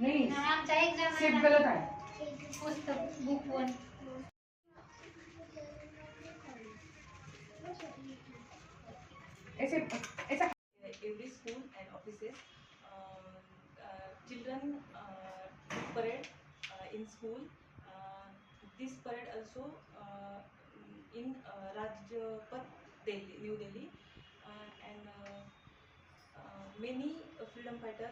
नहीं आमचा exam SIP गलत आहे पुस्तक बुक वन ऐसे ऐसा every school and offices. Children parade in school. This parade also in Rajpath, Delhi, New Delhi, and many freedom fighter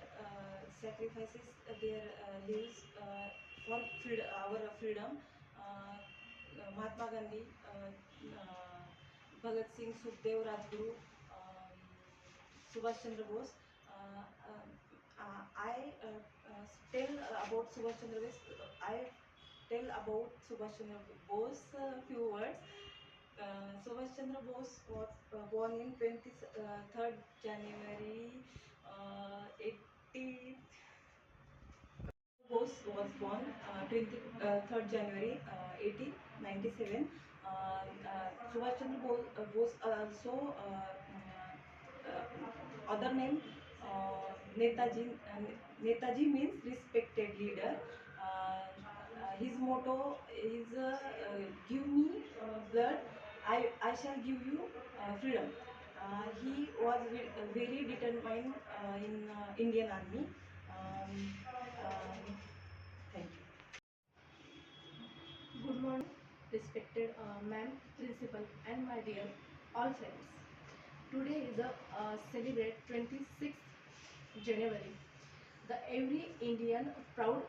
sacrifices their lives for our freedom. Mahatma Gandhi, Bhagat Singh, Sukhdev, Rajguru, Subhash Chandra Bose. I tell about Subhash Chandra Bose. I tell about Subhash Chandra Bose few words. Subhash Chandra Bose was born in 23rd January 80. Bose was born 23rd January 1897. Subhash Chandra Bose also other name Netaji. Netaji means respected leader. His motto is give me blood, I shall give you freedom. He was very determined in Indian Army. Um, um, Thank you. Good morning, respected ma'am, principal, and my dear all friends. Today is a celebrate 26th January. The every Indian proud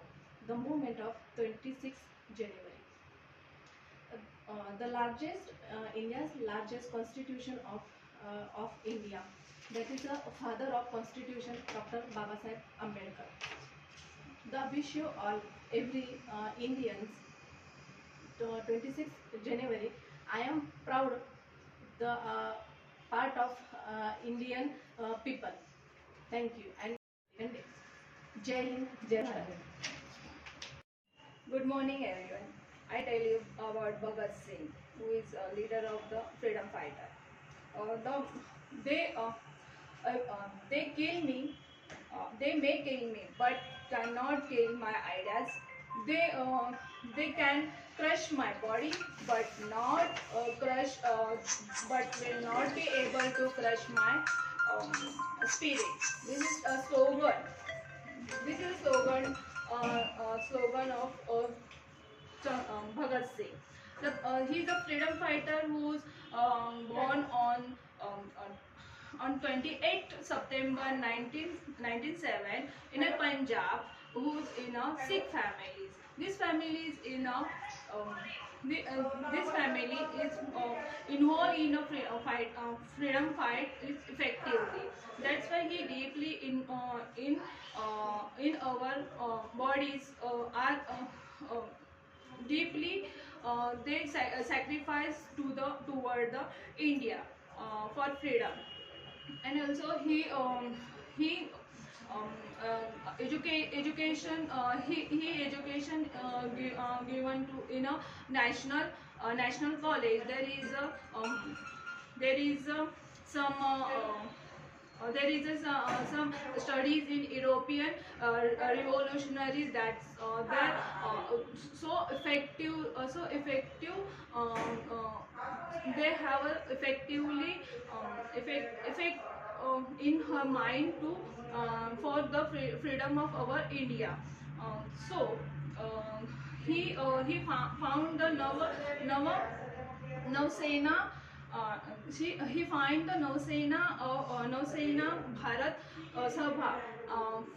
the moment of 26th January. The largest India's largest constitution of India. That is the father of constitution, Dr. Babasaheb Ambedkar. The wish you all every Indians 26th January. I am proud the part of Indian people. Thank you and Jai Hind, Jai Bharat. Good morning, everyone. I tell you about Bhagat Singh, who is a leader of the freedom fighter. They they kill me. They may kill me, but cannot kill my ideas. They can crush my body, but not but will not be able to crush my spirit. This is a slogan. This is a slogan of Bhagat Singh. He's a freedom fighter who's born on 28th September 1907 in a Punjab, who's in a Sikh families. This family is in a this family is involved in a freedom fight is effectively. That's why he deeply in our bodies are deeply they sacrifice toward the India for freedom. And also he education he education given to in a national college. There is some there is some studies in European revolutionaries that so effective. They have a effectively effect in her mind to for the freedom of our India. So he found the Navsena. He find the Navsena Bharat Sabha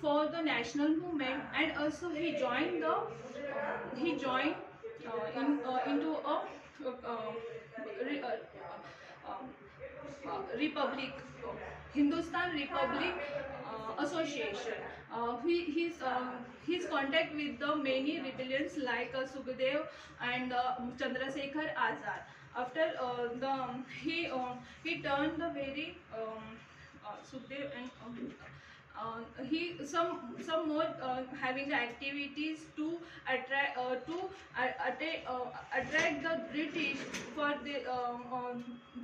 for the national movement, and also he joined into a re- Republic, Hindustan Republic Association. His contact with the many rebellions like Sukhdev and Chandrasekhar Azad. After he turned the very Sukhdev and he some more having the activities to attract the British for the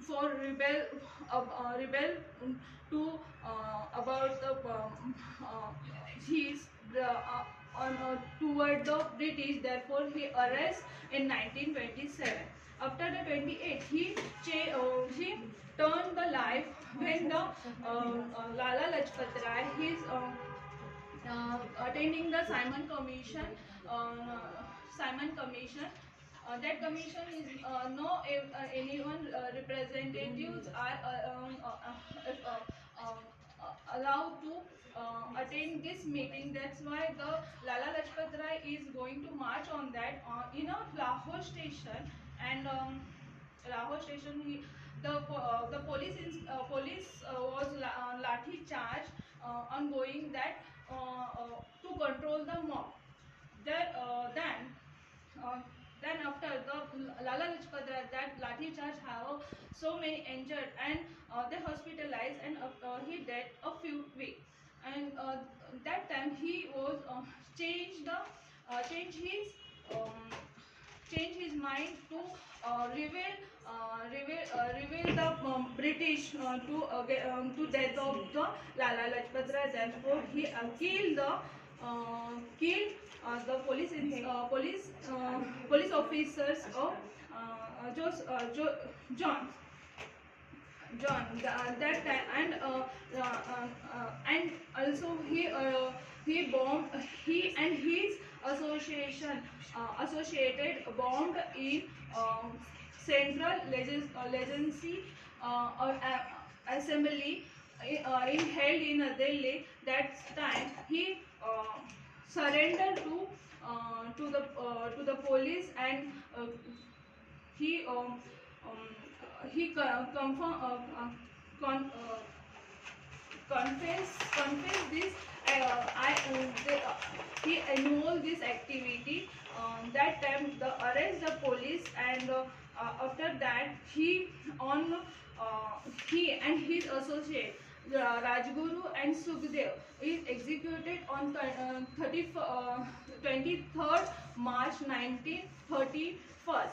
for rebel to about the his toward the British. Therefore, he arrested in 1927. After the 28, he turned the life when the Lala Lajpat Rai his attending the Simon Commission. Simon Commission. That commission is no anyone representatives are allowed to attend this meeting. That's why the Lala Lajpat Rai is going to march on that in a Lahore station. And Lahore station, the police was lathi charge on going that to control the mob. There, uh, then after the Lala Lajpat Rai, that lathi charge have so many injured, and they hospitalized, and he died a few weeks. And that time he was change his um, change his mind to reveal the British to death of the Lala Lajpat Rai. Therefore, he killed the police officers of John. That time, and also he bombed, he and his associated bombed in Central Legacy Assembly held in Delhi. That time he surrendered to the police, and he he confess this. He annulled this activity. That time the arrest the police, and after that he and his associate Rajguru and Sukhdev is executed on 23rd March 1931.